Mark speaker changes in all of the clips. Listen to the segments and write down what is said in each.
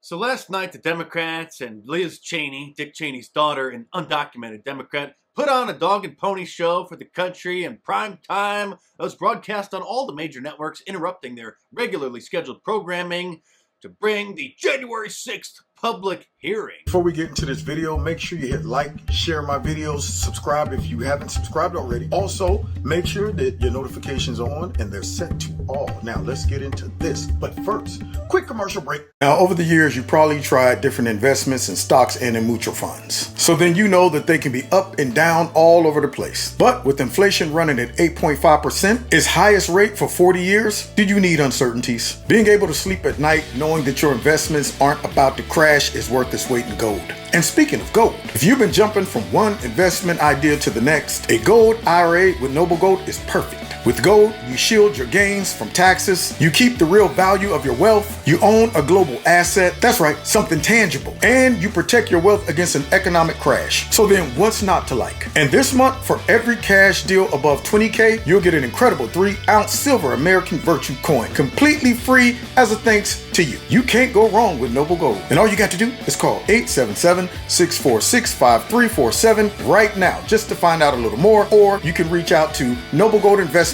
Speaker 1: So last night, the Democrats and Liz Cheney, Dick Cheney's daughter, an undocumented Democrat, put on a dog and pony show for the country in prime time. It was broadcast on all the major networks, interrupting their regularly scheduled programming to bring the January 6th public hearing.
Speaker 2: Before we get into this video, make sure you hit like, share my videos, subscribe if you haven't subscribed already. Also, make sure that your notifications are on and they're set to all. Now, let's get into this. But first, quick commercial break. Now, over the years, you probably tried different investments in stocks and in mutual funds. So then you know that they can be up and down all over the place. But with inflation running at 8.5%, its highest rate for 40 years, do you need uncertainties? Being able to sleep at night knowing that your investments aren't about to crash is worth its weight in gold. And speaking of gold, if you've been jumping from one investment idea to the next, a gold IRA with Noble Gold is perfect. With gold, you shield your gains from taxes, you keep the real value of your wealth, you own a global asset, that's right, something tangible, and you protect your wealth against an economic crash. So then what's not to like? And this month, for every cash deal above $20K, you'll get an incredible 3-ounce silver American Virtue coin, completely free as a thanks to you. You can't go wrong with Noble Gold. And all you got to do is call 877-646-5347 right now just to find out a little more, or you can reach out to noblegoldinvestments.com.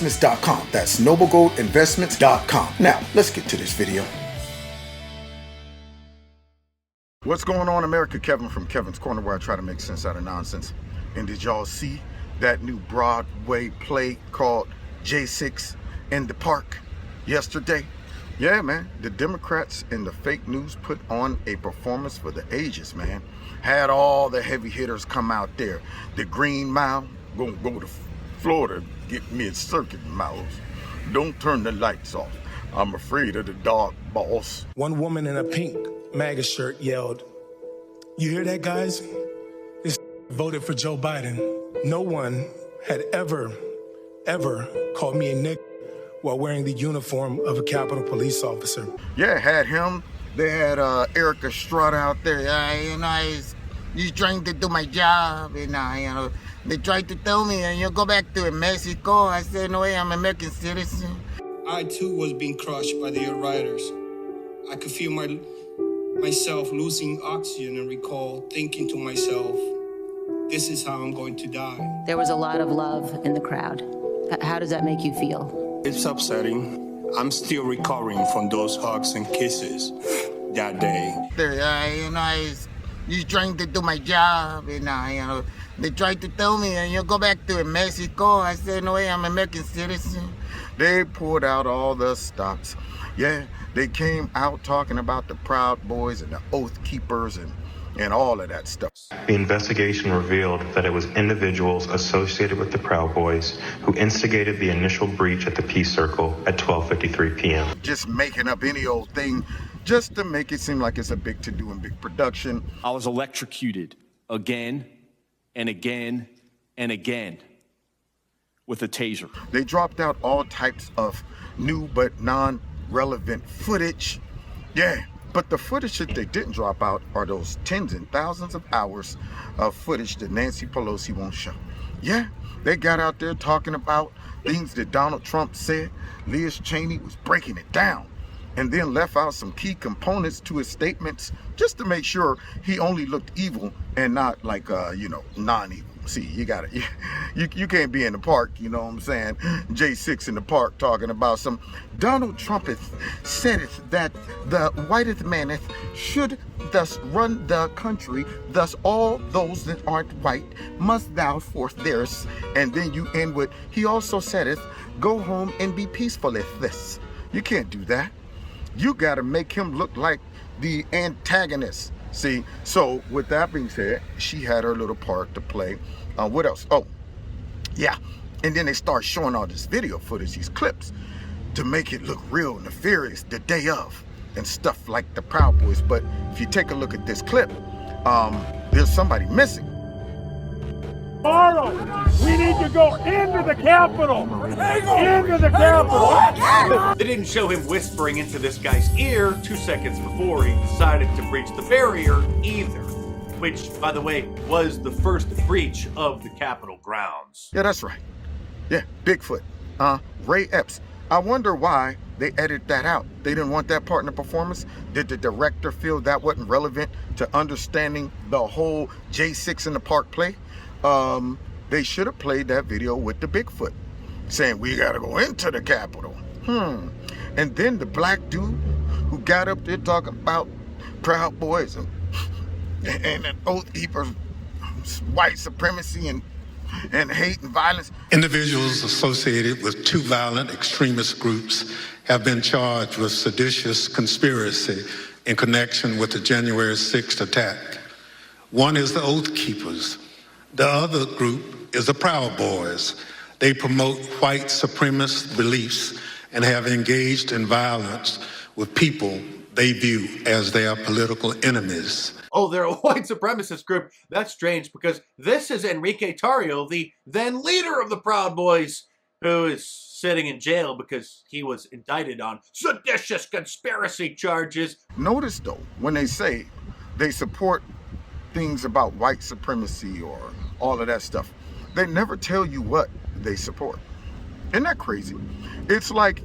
Speaker 2: That's noblegoldinvestments.com. Now, let's get to this video. What's going on, America? Kevin from Kevin's Corner, where I try to make sense out of nonsense. And did y'all see that new Broadway play called J6 in the Park yesterday? Yeah, man, the Democrats and the fake news put on a performance for the ages, man. Had all the heavy hitters come out there. The Green Mile, gonna go to Florida, get me a circuit mouse. Don't turn the lights off. I'm afraid of the dark, boss.
Speaker 3: One woman in a pink MAGA shirt yelled, "You hear that, guys? This voted for Joe Biden." No one had ever called me a nigger while wearing the uniform of a Capitol Police officer.
Speaker 2: Yeah, had him. They had Erica Estrada out there. He's trying to do my job. They tried to tell me, go back to Mexico. I said, no way, I'm an American citizen.
Speaker 4: I too was being crushed by the rioters. I could feel myself losing oxygen and recall thinking to myself, this is how I'm going to die.
Speaker 5: There was a lot of love in the crowd. How does that make you feel?
Speaker 4: It's upsetting. I'm still recovering from those hugs and kisses that day.
Speaker 2: He's trying to do my job. They tried to tell me, go back to Mexico. I said, no way, I'm an American citizen. They pulled out all the stops. Yeah, they came out talking about the Proud Boys and the Oath Keepers and all of that stuff.
Speaker 6: The investigation revealed that it was individuals associated with the Proud Boys who instigated the initial breach at the Peace Circle at 12:53 p.m.
Speaker 2: Just making up any old thing just to make it seem like it's a big to-do and big production.
Speaker 7: I was electrocuted again and again and again with a taser.
Speaker 2: They dropped out all types of new but non-relevant footage. Yeah. But the footage that they didn't drop out are those tens and thousands of hours of footage that Nancy Pelosi won't show. Yeah, they got out there talking about things that Donald Trump said. Liz Cheney was breaking it down and then left out some key components to his statements just to make sure he only looked evil and not like, non-evil. See, you can't be in the park, you know what I'm saying? J6 in the park talking about some Donald Trump said it that the whitest man should thus run the country, thus all those that aren't white must thou forth theirs. And then you end with, he also said it, go home and be peaceful if this. You can't do that. You gotta make him look like the antagonist. See, so with that being said, she had her little part to play. What else? Oh, yeah. And then they start showing all this video footage, these clips, to make it look real nefarious the day of and stuff like the Proud Boys. But if you take a look at this clip, there's somebody missing.
Speaker 8: Tomorrow, we need to go into the Capitol. Into the Capitol.
Speaker 1: They didn't show him whispering into this guy's ear 2 seconds before he decided to breach the barrier either. Which, by the way, was the first breach of the Capitol grounds.
Speaker 2: Yeah, that's right. Yeah, Bigfoot. Ray Epps. I wonder why they edited that out. They didn't want that part in the performance. Did the director feel that wasn't relevant to understanding the whole J6 in the Park play? They should have played that video with the Bigfoot, saying we gotta go into the Capitol. And then the black dude who got up there talking about Proud Boys and Oath Keepers, white supremacy and hate and violence.
Speaker 3: Individuals associated with two violent extremist groups have been charged with seditious conspiracy in connection with the January 6th attack. One is the Oath Keepers. The other group is the Proud Boys. They promote white supremacist beliefs and have engaged in violence with people they view as their political enemies.
Speaker 1: Oh, they're a white supremacist group. That's strange because this is Enrique Tarrio, the then leader of the Proud Boys, who is sitting in jail because he was indicted on seditious conspiracy charges.
Speaker 2: Notice though, when they say they support things about white supremacy or all of that stuff, they never tell you what they support. Isn't that crazy? It's like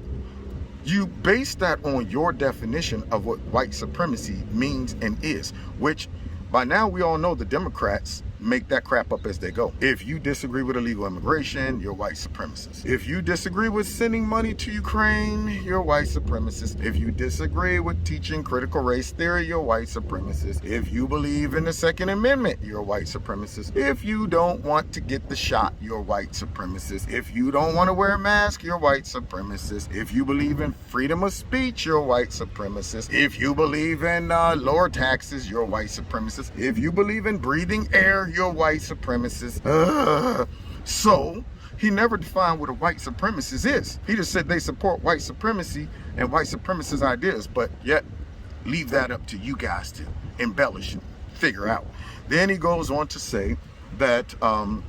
Speaker 2: you base that on your definition of what white supremacy means and is, which by now we all know the Democrats make that crap up as they go. If you disagree with illegal immigration, you're white supremacist. If you disagree with sending money to Ukraine, you're white supremacist. If you disagree with teaching critical race theory, you're white supremacist. If you believe in the Second Amendment, you're white supremacist. If you don't want to get the shot, you're white supremacist. If you don't want to wear a mask, you're white supremacist. If you believe in freedom of speech, you're white supremacist. If you believe in lower taxes, you're white supremacist. If you believe in breathing air, you're white supremacist. So he never defined what a white supremacist is. He just said they support white supremacy and white supremacist ideas, but yet leave that up to you guys to embellish and figure out. Then he goes on to say that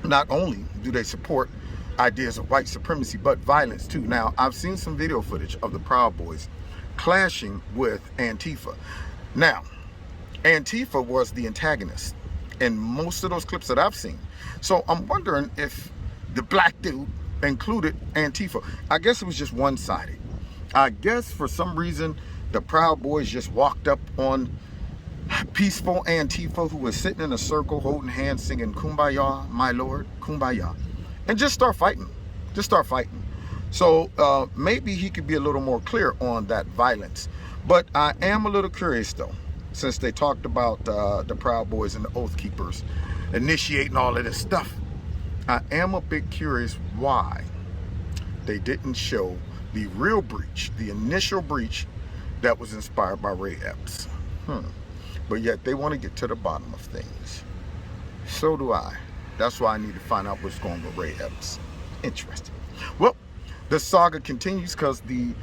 Speaker 2: not only do they support ideas of white supremacy, but violence too. Now, I've seen some video footage of the Proud Boys clashing with Antifa. Now, Antifa was the antagonist in most of those clips that I've seen. So I'm wondering if the black dude included Antifa. I guess it was just one-sided. I guess for some reason the Proud Boys just walked up on peaceful Antifa who was sitting in a circle holding hands singing Kumbaya, my lord, Kumbaya, and just start fighting. So maybe he could be a little more clear on that violence. But I am a little curious though, since they talked about the Proud Boys and the Oath Keepers initiating all of this stuff. I am a bit curious why they didn't show the real breach, the initial breach that was inspired by Ray Epps. But yet they want to get to the bottom of things. So do I. That's why I need to find out what's going on with Ray Epps. Interesting. Well, the saga continues because the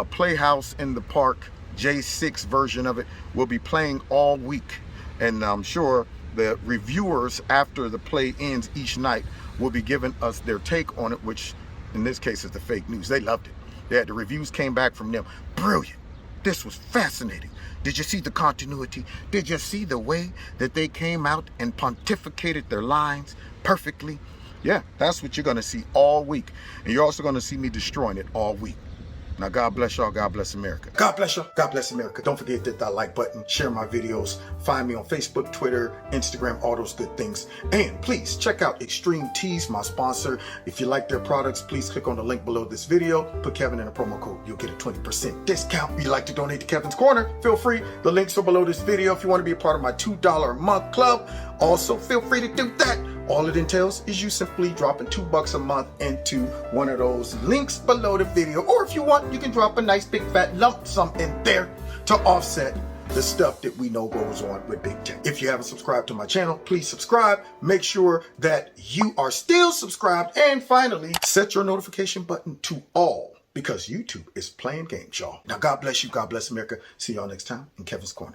Speaker 2: Playhouse in the Park J6 version of it will be playing all week, and I'm sure the reviewers after the play ends each night will be giving us their take on it, which in this case is the fake news. They loved it. The reviews came back from them. Brilliant. This was fascinating. Did you see the continuity? Did you see the way that they came out and pontificated their lines perfectly? Yeah, that's what you're going to see all week. And you're also going to see me destroying it all week. Now, God bless y'all. God bless America. God bless y'all. God bless America. Don't forget to hit that like button. Share my videos. Find me on Facebook, Twitter, Instagram, all those good things. And please check out Extreme Teas, my sponsor. If you like their products, please click on the link below this video. Put Kevin in a promo code. You'll get a 20% discount. If you'd like to donate to Kevin's Corner, feel free. The links are below this video. If you want to be a part of my $2 a month club, also feel free to do that. All it entails is you simply dropping $2 a month into one of those links below the video. Or if you want, you can drop a nice big fat lump sum in there to offset the stuff that we know goes on with big tech. If you haven't subscribed to my channel, please subscribe. Make sure that you are still subscribed. And finally, set your notification button to all, because YouTube is playing games, y'all. Now, God bless you. God bless America. See y'all next time in Kevin's Corner.